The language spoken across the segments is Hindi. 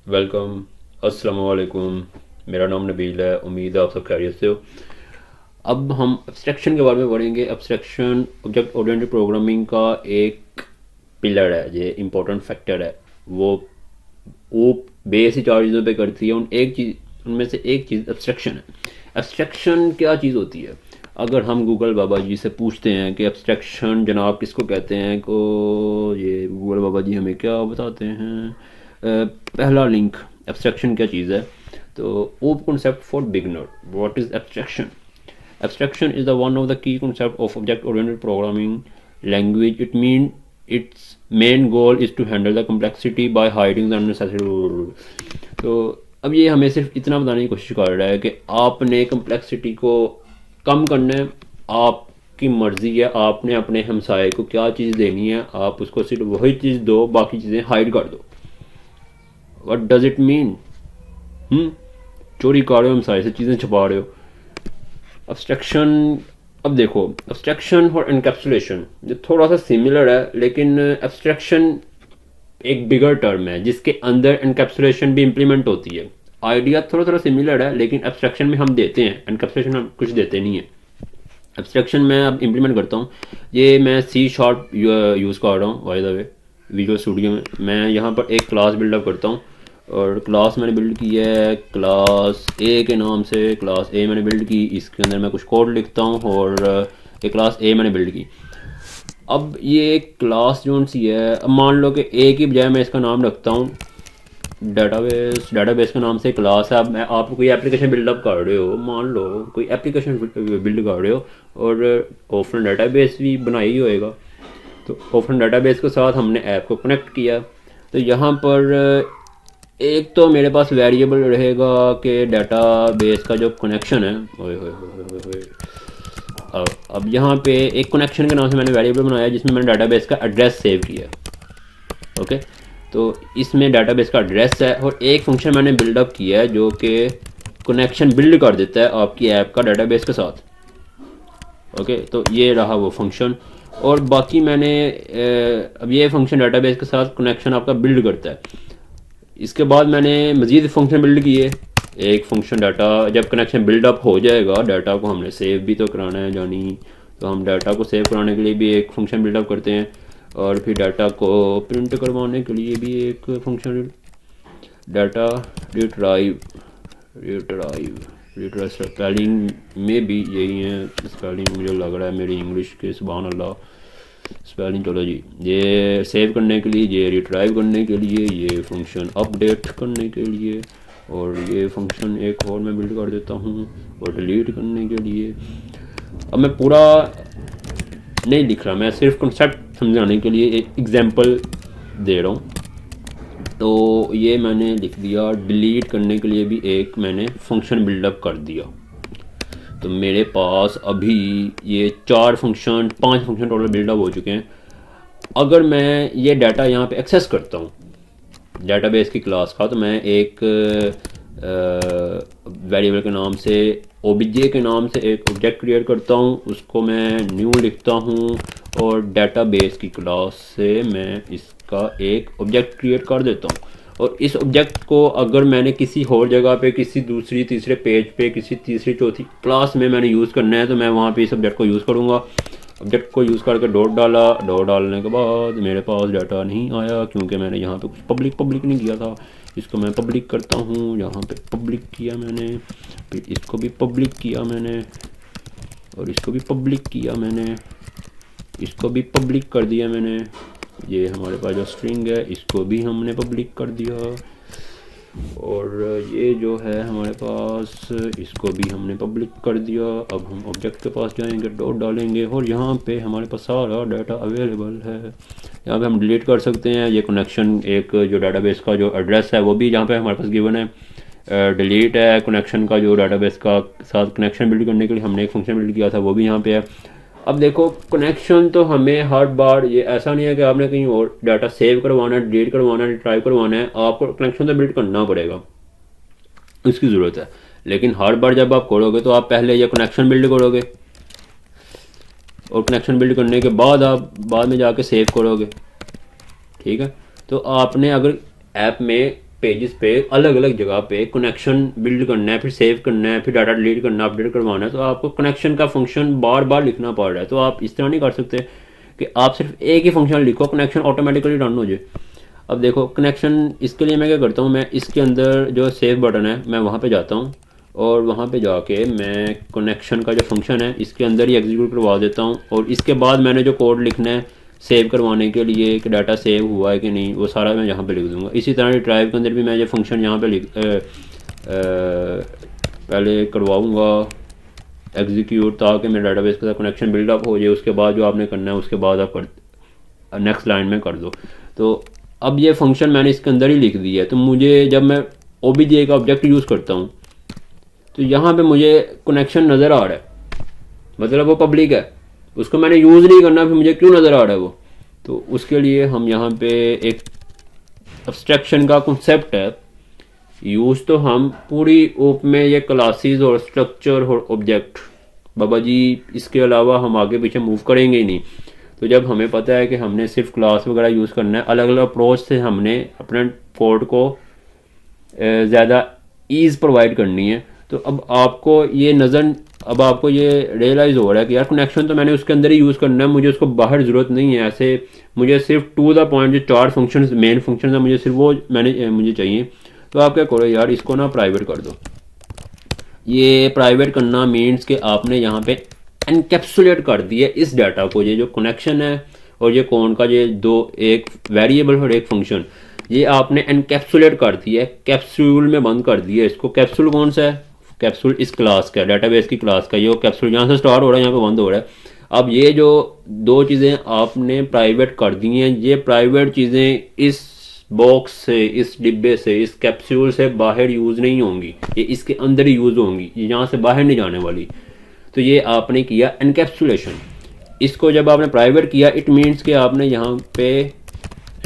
वेलकम। अस्सलाम वालेकुम। मेरा नाम नबील है, उम्मीद है आप सब खैरियत से हो। अब हम एब्स्ट्रैक्शन के बारे में पढ़ेंगे। एब्स्ट्रैक्शन ऑब्जेक्ट ओरिएंटेड प्रोग्रामिंग का एक पिलर है, ये इम्पोर्टेंट फैक्टर है। वो बेस ही चार चीज़ों पे करती है। उनमें से एक चीज़ एब्स्ट्रैक्शन है। एब्स्ट्रैक्शन क्या चीज़ होती है? अगर हम गूगल बाबा जी से पूछते हैं कि एब्स्ट्रैक्शन जनाब किसको कहते हैं, को ये गूगल बाबा जी हमें क्या बताते हैं? पहला लिंक, एब्स्ट्रैक्शन क्या चीज़ है? तो OOP concept for beginner. What is abstraction? Abstraction is the one of the key concept of object-oriented programming language. It mean its main goal is to handle the complexity by hiding the unnecessary. तो अब ये हमें सिर्फ इतना बताने की कोशिश कर रहा है कि आपने कम्प्लेक्सिटी को कम करना है। आपकी मर्जी है, आपने अपने हमसाए को क्या चीज़ देनी है, आप उसको सिर्फ वही चीज़ दो, बाकी चीज़ें हाइड कर दो। What does it mean? चोरी कर रहे हो, हमसाए से चीज़ें छुपा रहे हो। अब्स्ट्रैक्शन, अब देखो, अब्स्ट्रैक्शन और एनकैप्सुलेशन ये थोड़ा सा सिमिलर है, लेकिन अब्स्ट्रैक्शन एक बिगर टर्म है जिसके अंदर एनकैप्सुलेशन भी इम्प्लीमेंट होती है। आइडिया थोड़ा थोड़ा सिमिलर है, लेकिन एब्स्ट्रैक्शन में हम देते हैं, एनकैप्सुलेशन हम कुछ देते नहीं है। एब्स्ट्रैक्शन मैं अब इम्प्लीमेंट करता हूँ। ये मैं C# यूज़ कर रहा हूँ by the way, visual studio में। मैं यहाँ पर एक क्लास बिल्डअप करता हूँ, और क्लास मैंने बिल्ड की है क्लास ए के नाम से। क्लास ए मैंने बिल्ड की, इसके अंदर मैं कुछ कोड लिखता हूँ, और एक क्लास ए मैंने बिल्ड की। अब ये क्लास जो सी है, अब मान लो कि ए की बजाय मैं इसका नाम रखता हूँ डेटाबेस। डेटाबेस के नाम से क्लास है। अब मैं आप कोई एप्लीकेशन बिल्डअप कर रहे हो, मान लो कोई एप्लीकेशन बिल्ड कर रहे हो, और ऑफलाइन डेटाबेस भी बनाया ही होएगा। तो ऑफलाइन डेटाबेस के साथ हमने ऐप को कनेक्ट किया। तो यहाँ पर एक तो मेरे पास वेरिएबल रहेगा कि डेटाबेस का जो कनेक्शन है। ओए होए होए होए होए। अब यहाँ पे एक कनेक्शन के नाम से मैंने वेरिएबल बनाया जिसमें मैंने डेटाबेस का एड्रेस सेव किया। ओके, तो इसमें डेटाबेस का एड्रेस है, और एक फंक्शन मैंने बिल्डअप किया है जो कि कनेक्शन बिल्ड कर देता है आपकी ऐप का डेटाबेस के साथ। ओके, तो ये रहा वो फंक्शन। और बाकी मैंने अब ये फंक्शन डेटाबेस के साथ कनेक्शन आपका बिल्ड करता है। इसके बाद मैंने मज़ीद फंक्शन बिल्ड किए। एक फंक्शन डाटा, जब कनेक्शन बिल्डअप हो जाएगा, डाटा को हमने सेव भी तो कराना है जानी, तो हम डाटा को सेव कराने के लिए भी एक फंक्शन बिल्डअप करते हैं, और फिर डाटा को प्रिंट करवाने के लिए भी एक function data retrieve. Retrieve spelling में भी यही है, स्पेलिंग मुझे लग रहा है मेरी इंग्लिश के, सुभान अल्लाह स्पेलिंग। चलो जी, ये सेव करने के लिए, ये रिट्राइव करने के लिए, ये फंक्शन अपडेट करने के लिए, और ये फंक्शन एक और मैं बिल्ड कर देता हूँ, और डिलीट करने के लिए। अब मैं पूरा नहीं लिख रहा, मैं सिर्फ कंसेप्ट समझाने के लिए एक एग्जांपल दे रहा हूँ। तो ये मैंने लिख दिया। डिलीट करने के लिए भी एक मैंने फंक्शन बिल्डअप कर दिया। तो मेरे पास अभी ये 5 फंक्शन टोटल बिल्डअप हो चुके हैं। अगर मैं ये डाटा यहाँ पे एक्सेस करता हूँ डेटाबेस की क्लास का, तो मैं एक वेरिएबल के नाम से, ओबीजे के नाम से एक ऑब्जेक्ट क्रिएट करता हूँ, उसको मैं न्यू लिखता हूँ, और डेटाबेस की क्लास से मैं इसका एक ऑब्जेक्ट क्रिएट कर देता हूँ। और इस ऑब्जेक्ट को अगर मैंने किसी और जगह पे, किसी दूसरी तीसरे पेज पे, किसी तीसरी चौथी क्लास में मैंने यूज़ करना है, तो मैं वहाँ पे इस ऑब्जेक्ट को यूज़ करूँगा। ऑब्जेक्ट को यूज़ करके डॉट डाला। डॉट डालने के बाद मेरे पास डाटा नहीं आया, क्योंकि मैंने यहाँ पे कुछ पब्लिक नहीं किया था। इसको मैं पब्लिक करता हूँ, यहाँ पे पब्लिक किया मैंने, फिर इसको भी पब्लिक किया मैंने, और इसको भी पब्लिक किया मैंने, इसको भी पब्लिक कर दिया मैंने। ये हमारे पास जो स्ट्रिंग है, इसको भी हमने पब्लिक कर दिया, और ये जो है हमारे पास, इसको भी हमने पब्लिक कर दिया। अब हम ऑब्जेक्ट के पास जाएंगे, डॉट डालेंगे, और यहाँ पे हमारे पास सारा डाटा अवेलेबल है। यहाँ पे हम डिलीट कर सकते हैं। ये कनेक्शन, एक जो डाटाबेस का जो एड्रेस है वो भी यहाँ पे हमारे पास गिवन है। डिलीट है कनेक्शन का, जो डाटाबेस का साथ कनेक्शन बिल्ड करने के लिए हमने एक फंक्शन बिल्ड किया था, वो भी यहाँ पे है। अब देखो, कनेक्शन तो हमें हर बार, ये ऐसा नहीं है कि आपने कहीं और डाटा सेव करवाना है, डिलीट करवाना है, रिट्राइव करवाना है, आपको कनेक्शन तो बिल्ड करना पड़ेगा, इसकी ज़रूरत है। लेकिन हर बार जब आप करोगे तो आप पहले ये कनेक्शन बिल्ड करोगे, और कनेक्शन बिल्ड करने के बाद आप बाद में जाके सेव करोगे। ठीक है, तो आपने अगर ऐप में पेजेस पे अलग अलग जगह पे कनेक्शन बिल्ड करना है, फिर सेव करना है, फिर डाटा डिलीट करना, अपडेट करवाना है, तो आपको कनेक्शन का फंक्शन बार बार लिखना पड़ रहा है। तो आप इस तरह नहीं कर सकते कि आप सिर्फ एक ही फंक्शन लिखो, कनेक्शन ऑटोमेटिकली रन हो जाए। अब देखो कनेक्शन, इसके लिए मैं क्या करता हूँ, मैं इसके अंदर जो सेव बटन है मैं वहाँ पे जाता हूँ और वहाँ पे जाके मैं कनेक्शन का जो फंक्शन है इसके अंदर ही एग्जीक्यूट करवा देता हूँ। और इसके बाद मैंने जो कोड लिखना है सेव करवाने के लिए कि डाटा सेव हुआ है कि नहीं, वो सारा मैं यहाँ पे लिख दूँगा। इसी तरह रिट्राइव के अंदर भी मैं ये फंक्शन यहाँ पे पहले करवाऊँगा एग्जीक्यूट, ताकि मेरे डाटाबेस के साथ कनेक्शन बिल्डअप हो जाए। उसके बाद जो आपने करना है उसके बाद आप नेक्स्ट लाइन में कर दो। तो अब ये फंक्शन मैंने इसके अंदर ही लिख दिया है। तो मुझे जब मैं OBJ का ऑब्जेक्ट यूज़ करता हूँ तो यहाँ पे मुझे कनेक्शन नज़र आ रहा है, मतलब वो पब्लिक है, उसको मैंने यूज़ नहीं करना, फिर मुझे क्यों नज़र आ रहा है वो। तो उसके लिए हम यहाँ पे एक एब्स्ट्रैक्शन का कॉन्सेप्ट है, यूज़ तो हम पूरी ओप में ये क्लासेस और स्ट्रक्चर और ऑब्जेक्ट बाबा जी, इसके अलावा हम आगे पीछे मूव करेंगे ही नहीं। तो जब हमें पता है कि हमने सिर्फ क्लास वगैरह यूज़ करना है, अलग अलग अप्रोच से हमने अपने कोड को ज़्यादा ईज़ प्रोवाइड करनी है। तो अब आपको ये रियलाइज़ हो रहा है कि यार कनेक्शन तो मैंने उसके अंदर ही यूज़ करना है, मुझे उसको बाहर ज़रूरत नहीं है। ऐसे मुझे सिर्फ टू द पॉइंट जो 4 फंक्शन मेन फंक्शन है मुझे सिर्फ वो मुझे चाहिए। तो आप क्या करो यार, इसको ना प्राइवेट कर दो। ये प्राइवेट करना मीन्स कि आपने यहाँ पे एनकैप्सुलेट कर दिया इस डाटा को, ये जो कनेक्शन है और ये कौन का ये दो, एक वेरिएबल और एक फंक्शन, ये आपने एनकैप्सुलेट कर दिया है, कैप्सूल में बंद कर दिया इसको। कैप्सूल कौन सा है? कैप्सूल इस क्लास का, डाटाबेस की क्लास का। ये कैप्सूल यहाँ से स्टार्ट हो रहा है, यहाँ पे बंद हो रहा है। अब ये जो दो चीज़ें आपने प्राइवेट कर दी हैं, ये प्राइवेट चीज़ें इस बॉक्स से, इस डिब्बे से, इस कैप्सूल से बाहर यूज़ नहीं होंगी, ये इसके अंदर ही यूज़ होंगी, ये यहाँ से बाहर नहीं जाने वाली। तो ये आपने किया एनकैप्सुलेशन। इसको जब आपने प्राइवेट किया, इट मीन्स कि आपने यहाँ पे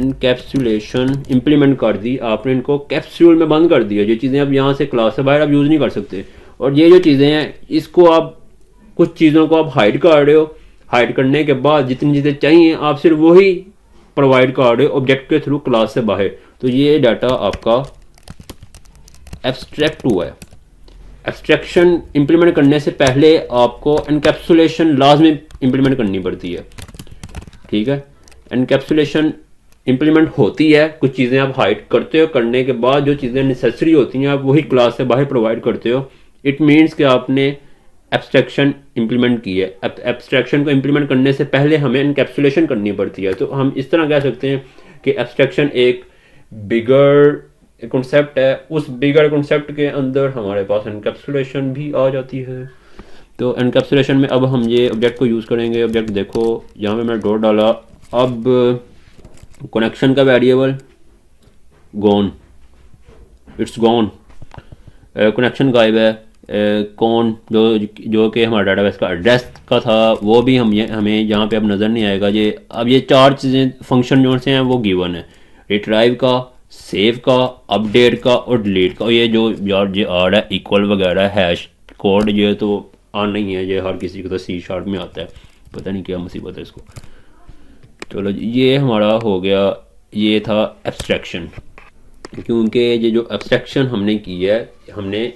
एनकैप्सुलेशन इम्प्लीमेंट कर दी, आपने इनको कैप्सूल में बंद कर दिया। ये चीज़ें अब यहाँ से क्लास से बाहर आप यूज़ नहीं कर सकते। और ये जो चीज़ें हैं, इसको आप कुछ चीज़ों को आप हाइड कर रहे हो, हाइड करने के बाद जितनी चीज़ें चाहिए आप सिर्फ वही प्रोवाइड कर रहे हो ऑब्जेक्ट के थ्रू क्लास से बाहर। तो ये डाटा आपका एब्स्ट्रैक्ट हुआ है। एब्स्ट्रैक्शन इंप्लीमेंट करने से पहले आपको एनकैप्सुलेशन लाजमी इंप्लीमेंट करनी पड़ती है, ठीक है। एनकैप्सुलेशन इंप्लीमेंट होती है, कुछ चीज़ें आप हाइड करते हो, करने के बाद जो चीज़ें नेसेसरी होती हैं आप वही क्लास से बाहर प्रोवाइड करते हो। इट मीन्स कि आपने एब्स्ट्रैक्शन इंप्लीमेंट की है। एब्स्ट्रैक्शन को इंप्लीमेंट करने से पहले हमें एनकैप्सुलेशन करनी पड़ती है। तो हम इस तरह कह सकते हैं कि एब्स्ट्रैक्शन एक बिगर कॉन्सेप्ट है, उस बिगर कॉन्सेप्ट के अंदर हमारे पास एनकैप्सुलेशन भी आ जाती है। तो एनकैप्सुलेशन में अब हम ये ऑब्जेक्ट को यूज़ करेंगे। ऑब्जेक्ट देखो यहाँ पे मैं डॉट डाला, अब कनेक्शन का variable gone, it's gone, connection गायब है। कौन जो कि हमारा डाटाबेस का एड्रेस का था वो भी हमें यहाँ पे अब नज़र नहीं आएगा। ये अब ये 4 चीज़ें फंक्शन जो से हैं वो गिवन है, रिट्राइव का, सेव का, अपडेट का और डिलीट का। ये जो यार ये आ रहा है इक्वल वगैरह हैश कोड, ये तो आना ही है, ये हर किसी को तो C# में आता है, पता नहीं क्या मुसीबत है इसको। चलो ये हमारा हो गया, ये था एब्स्ट्रैक्शन। क्योंकि ये जो एब्स्ट्रैक्शन हमने की है, हमने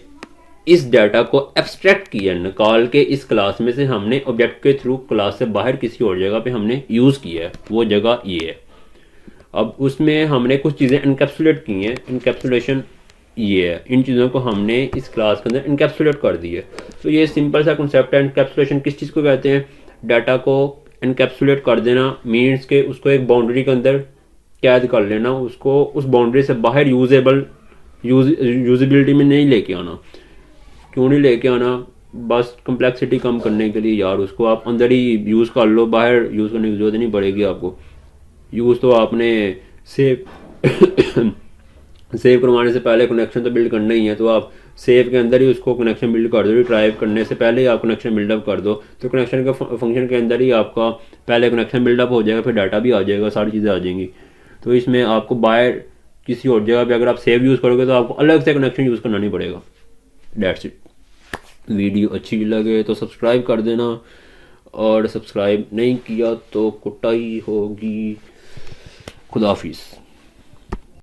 इस डाटा को एब्स्ट्रैक्ट किया, निकाल के इस क्लास में से हमने ऑब्जेक्ट के थ्रू क्लास से बाहर किसी और जगह पे हमने यूज़ किया है, वो जगह ये है। अब उसमें हमने कुछ चीज़ें एनकैप्सुलेट की हैं, एनकैप्सुलेशन ये है, इन चीज़ों को हमने इस क्लास के अंदर एनकैप्सुलेट कर दी है। तो ये सिंपल सा कॉन्सेप्ट है। एनकैप्सुलेशन किस चीज़ को कहते हैं? डाटा को एनकैप्सुलेट कर देना मीन्स के उसको एक बाउंड्री के अंदर कैद कर लेना, उसको उस बाउंड्री से बाहर यूजेबिलिटी में नहीं लेके आना। क्यों नहीं लेके आना? बस कम्प्लेक्सिटी कम करने के लिए यार, उसको आप अंदर ही यूज़ कर लो, बाहर यूज़ करने की जरूरत नहीं पड़ेगी आपको। यूज़ तो आपने सेव करवाने से पहले कनेक्शन तो बिल्ड करना ही है, तो आप सेव के अंदर ही उसको कनेक्शन बिल्ड कर दो। रिट्राइव करने से पहले ही आप कनेक्शन बिल्डअप कर दो, तो कनेक्शन का फंक्शन के अंदर ही आपका पहले कनेक्शन बिल्डअप हो जाएगा, फिर डाटा भी आ जाएगा, सारी चीज़ें आ जाएंगी। तो इसमें आपको बाहर किसी और जगह पे अगर आप सेव यूज़ करोगे तो आपको अलग से कनेक्शन यूज़ करना नहीं पड़ेगा। That's it. वीडियो अच्छी लगे तो सब्सक्राइब कर देना, और सब्सक्राइब नहीं किया तो कुटाई होगी। खुदा हाफिज़।